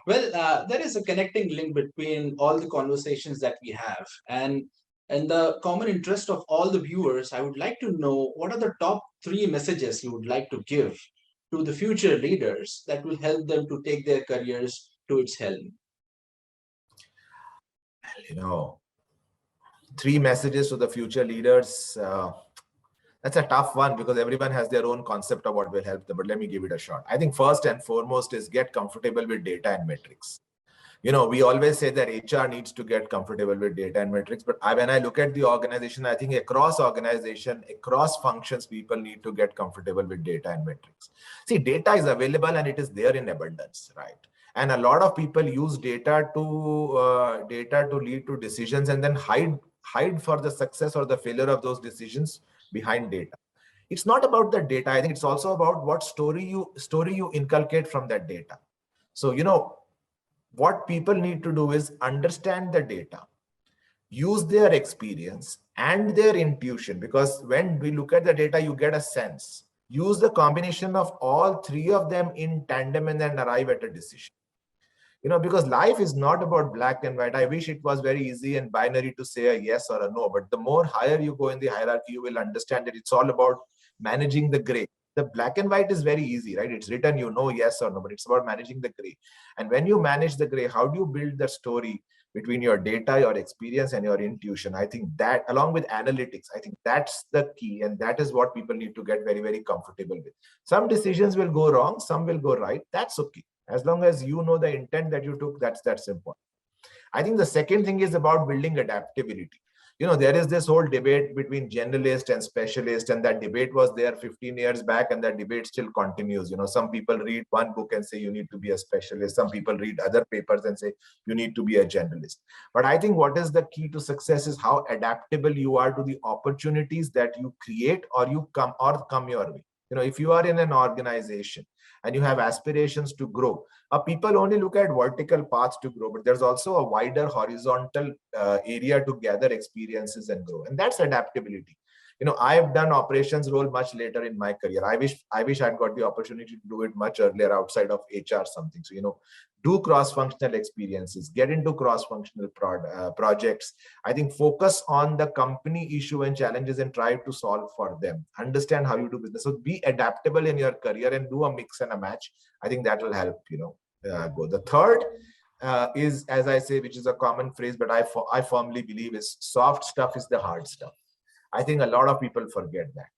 Well, there is a connecting link between all the conversations that we have. And the common interest of all the viewers, I would like to know what are the top three messages you would like to give to the future leaders that will help them to take their careers to its helm? You know, three messages to the future leaders. That's a tough one because everyone has their own concept of what will help them. But let me give it a shot. I think first and foremost is get comfortable with data and metrics. We always say that HR needs to get comfortable with data and metrics, but when I look at the organization, I think across organization, across functions, people need to get comfortable with data and metrics. See, data is available and it is there in abundance, right? And a lot of people use data to lead to decisions and then hide for the success or the failure of those decisions behind data. It's not about the data. I think it's also about what story you inculcate from that data. So, what people need to do is understand the data, use their experience and their intuition, because when we look at the data, you get a sense. Use the combination of all three of them in tandem and then arrive at a decision. Because life is not about black and white. I wish it was very easy and binary to say a yes or a no, but the more higher you go in the hierarchy, you will understand that it's all about managing the gray. The black and white is very easy, right? It's written, yes or no, but it's about managing the gray. And when you manage the gray, how do you build the story between your data, your experience, and your intuition? I think that, along with analytics, I think that's the key. And that is what people need to get very, very comfortable with. Some decisions will go wrong, some will go right. That's okay. As long as you know the intent that you took, that's important. I think the second thing is about building adaptability. There is this whole debate between generalist and specialist, and that debate was there 15 years back, and that debate still continues. Some people read one book and say you need to be a specialist. Some people read other papers and say you need to be a generalist. But I think what is the key to success is how adaptable you are to the opportunities that you create or come your way. If you are in an organization and you have aspirations to grow, people only look at vertical paths to grow, but there's also a wider horizontal area to gather experiences and grow. And that's adaptability. I've done operations role much later in my career. I wish I'd got the opportunity to do it much earlier outside of HR something. So, do cross-functional experiences, get into cross-functional projects. I think focus on the company issue and challenges and try to solve for them. Understand how you do business. So be adaptable in your career and do a mix and a match. I think that will help, go. The third is, as I say, which is a common phrase, but I firmly believe is soft stuff is the hard stuff. I think a lot of people forget that.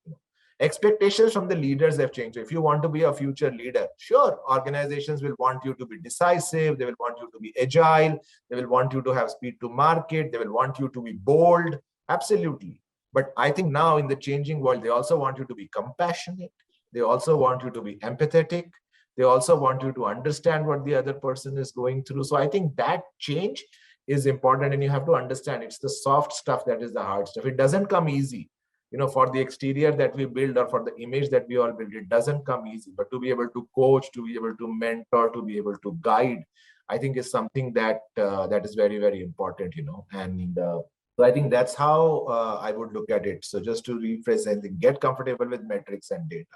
Expectations from the leaders have changed. So if you want to be a future leader, sure, organizations will want you to be decisive. They will want you to be agile. They will want you to have speed to market. They will want you to be bold. Absolutely. But I think now in the changing world, they also want you to be compassionate. They also want you to be empathetic. They also want you to understand what the other person is going through. So I think that change is important, and you have to understand it's the soft stuff that is the hard stuff. It doesn't come easy. For the exterior that we build or for the image that we all build, it doesn't come easy. But to be able to coach, to be able to mentor, to be able to guide, I think is something that that is very, very important, And so I think that's how I would look at it. So just to rephrase anything, get comfortable with metrics and data.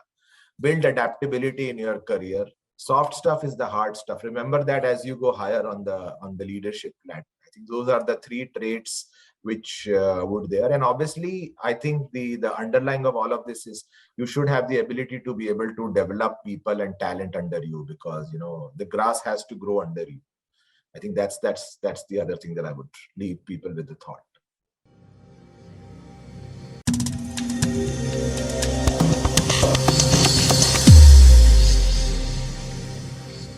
Build adaptability in your career. Soft stuff is the hard stuff. Remember that as you go higher on the leadership ladder. I think those are the three traits which would there. And obviously, I think the underlying of all of this is you should have the ability to be able to develop people and talent under you, because the grass has to grow under you. I think that's the other thing that I would leave people with the thought.